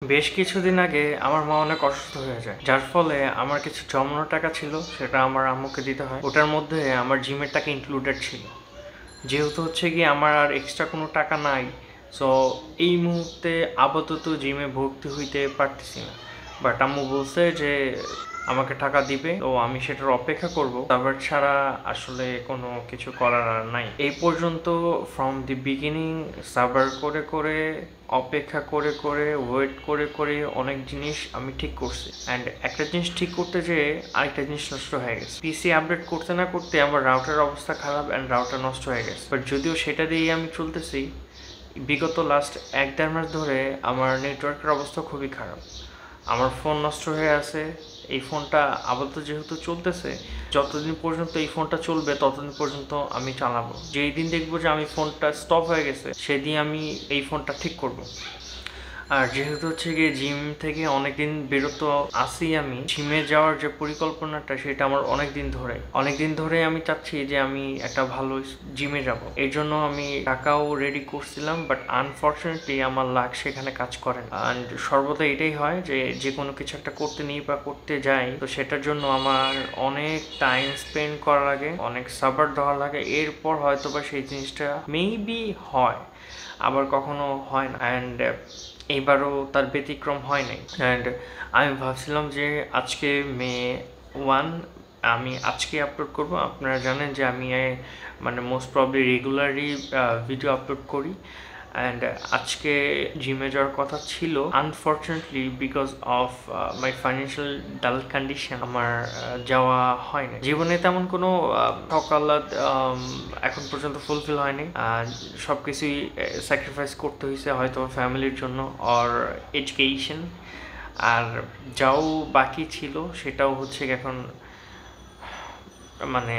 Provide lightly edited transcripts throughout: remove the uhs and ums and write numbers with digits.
বেশ কিছুদিন আগে আমার মা অনেক অসুস্থ হয়ে যায়, যার ফলে আমার কিছু জমানো টাকা ছিল সেটা আমার আম্মুকে দিতে হয়। ওটার মধ্যে আমার জিমের টাকা ইনক্লুডেড ছিল। যেহেতু হচ্ছে কি আমার আর এক্সট্রা কোনো টাকা নাই, সো এই মুহূর্তে আপাতত জিমে ভর্তি হইতে পারতেছি না। বাট আম্মু বলছে যে আমাকে টাকা দিবে, তো আমি সেটার অপেক্ষা করব। সাবার ছাড়া আসলে কোনো কিছু করার আর নাই। এই পর্যন্ত ফ্রম দি বিগিনিং সাবার করে করে, অপেক্ষা করে করে, ওয়েট করে করে অনেক জিনিস আমি ঠিক করছি। অ্যান্ড একটা জিনিস ঠিক করতে যেয়ে আরেকটা জিনিস নষ্ট হয়ে গেছে। পিসি আপডেট করতে না করতে আমার রাউটার অবস্থা খারাপ অ্যান্ড রাউটার নষ্ট হয়ে গেছে। বাট যদিও সেটা দিয়েই আমি চলতেছি, বিগত লাস্ট 1-1.5 মাস ধরে আমার নেটওয়ার্কের অবস্থা খুবই খারাপ। আমার ফোন নষ্ট হয়ে আছে। এই ফোনটা আপাতত যেহেতু চলতেছে, যতদিন পর্যন্ত এই ফোনটা চলবে ততদিন পর্যন্ত আমি চালাবো। যেই দিন দেখবো যে আমি ফোনটা স্টপ হয়ে গেছে, সেদিন আমি এই ফোনটা ঠিক করব। আর যেহেতু হচ্ছে গিয়ে জিম থেকে অনেকদিন বিরত আছি, আমি জিমে যাওয়ার যে পরিকল্পনাটা সেটা আমার অনেকদিন ধরে আমি চাচ্ছি যে আমি একটা ভালো জিমে যাব। এর জন্য আমি টাকাও রেডি করছিলাম, বাট আনফর্চুনেটলি আমার লাক সেখানে কাজ করে না। অ্যান্ড সর্বদা এটাই হয় যে যে কোনো কিছু একটা করতে নিই বা করতে যাই, তো সেটার জন্য আমার অনেক টাইম স্পেন্ড করা লাগে, অনেক সাবার দেওয়া লাগে। এরপর হয়তো বা সেই জিনিসটা মেবি হয়, আবার কখনো হয় না। অ্যান্ড এইবারও তার ব্যতিক্রম হয় নাই। অ্যান্ড আমি ভাবছিলাম যে আজকে মে 1, আমি আজকে আপলোড করব। আপনারা জানেন যে আমি মানে মোস্ট প্রবলি রেগুলারই ভিডিও আপলোড করি। অ্যান্ড আজকে জিমে যাওয়ার কথা ছিল, unfortunately because of my financial ডাল কন্ডিশন আমার যাওয়া হয় না। জীবনে তেমন কোনো সকালাত এখন পর্যন্ত ফুলফিল হয়নি। সব কিছুই স্যাক্রিফাইস করতে হয়েছে, হয়তো ফ্যামিলির জন্য অর এডুকেশন। আর যাও বাকি ছিল সেটাও হচ্ছে এখন মানে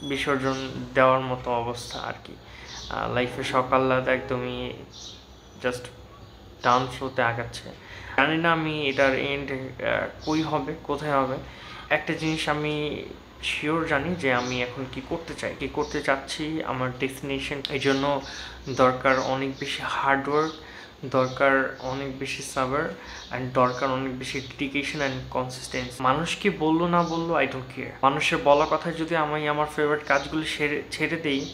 বিসর্জন দেওয়ার মতো অবস্থা আর কি। লাইফে সকালটা একদমই জাস্ট ডাউন ফ্লোতে আগাচ্ছে। জানি না আমি এটার এন্ড কই হবে, কোথায় হবে। একটা জিনিস আমি শিওর জানি যে আমি এখন কি করতে চাচ্ছি, আমার ডেস্টিনেশন। এই জন্য দরকার অনেক বেশি হার্ডওয়ার্ক, দরকার অনেক বেশি সাবার, অ্যান্ড দরকার অনেক বেশি ডেডিকেশন অ্যান্ড কনসিস্টেন্সি। মানুষ কি বললো না বললো, আই ডোন্ট কেয়ার। মানুষের বলা কথা যদি আমি আমার ফেভারিট কাজগুলো ছেড়ে দিই,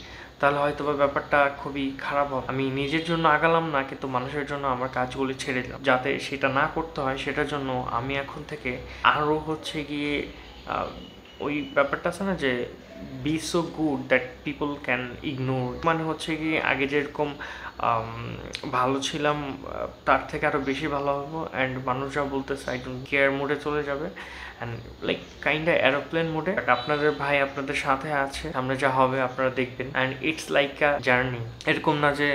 তাহলে হয়তো বা ব্যাপারটা খুবই খারাপ হবে। আমি নিজের জন্য আগালাম না, কিন্তু মানুষের জন্য আমার কাজগুলি ছেড়ে দিলাম। যাতে সেটা না করতে হয়, সেটার জন্য আমি এখন থেকে আরও হচ্ছে গিয়ে ওই ব্যাপারটা আছে না যে be so good that people can ignore. মানে হচ্ছে কি আগে যেরকম ভালো ছিলাম তার থেকে আরও বেশি ভালো হবো। অ্যান্ড মানুষ যা বলতেছে আই ডোন্ট কেয়ার মোডে চলে যাবে, অ্যান্ড লাইক কাইন্ডা এরোপ্লেন মোডে। আপনাদের ভাই আপনাদের সাথে আছে, সামনে যা হবে আপনারা দেখবেন। And it's like a journey. এরকম না যে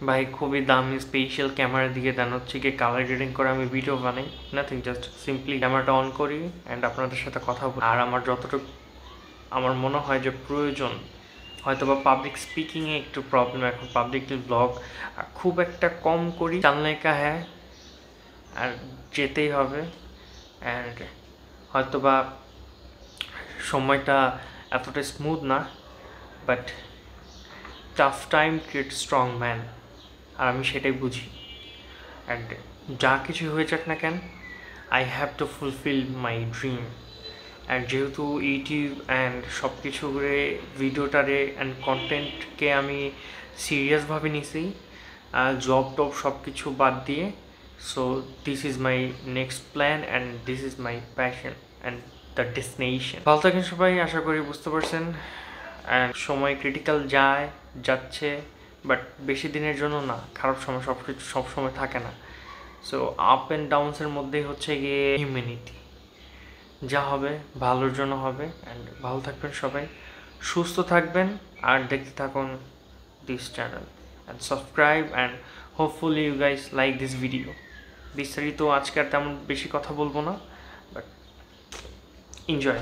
ভাই খুবই দামি স্পেশাল ক্যামেরা দিয়ে দেন হচ্ছে গিয়ে কালার গ্রেডিং করে আমি ভিডিও বানাই, নাথিং, জাস্ট সিম্পলি ক্যামেরাটা অন করি অ্যান্ড আপনাদের সাথে কথা বলি। আর আমার যতটুকু আমার মনে হয় যে প্রয়োজন, হয়তো বা পাবলিক স্পিকিংয়ে একটু প্রবলেম, এখন পাবলিকলি ব্লগ খুব একটা কম করি। চালনে কা হ্যাঁ, আর যেতেই হবে। অ্যান্ড হয়তো বা সময়টা এতটা স্মুথ না, but tough time create strong man, আর আমি সেটাই বুঝি। অ্যান্ড যা কিছু হয়ে যাক না কেন, I have to fulfil my dream. And যেহেতু ইউটিউব অ্যান্ড সব কিছু করে ভিডিওটারে অ্যান্ড কন্টেন্টকে আমি সিরিয়াসভাবে নিছি, জব টব সব কিছু বাদ দিয়ে। So this is my next plan and this is my passion and the destination. ভালো থাকেন সবাই, আশা করি বুঝতে পারছেন। অ্যান্ড সময় ক্রিটিক্যাল যাচ্ছে, বাট বেশি দিনের জন্য না। খারাপ সময় সব সময় থাকে না। সো আপ অ্যান্ড ডাউনসের মধ্যেই হচ্ছে গিয়ে হিউম্যানিটি। যা হবে ভালোর জন্য হবে। অ্যান্ড ভালো থাকবেন সবাই, সুস্থ থাকবেন, আর দেখতে থাকুন this channel and subscribe. And hopefully you guys like this video. বিস্তারিত আজকে আর তেমন বেশি কথা বলবো না, বাট এনজয়।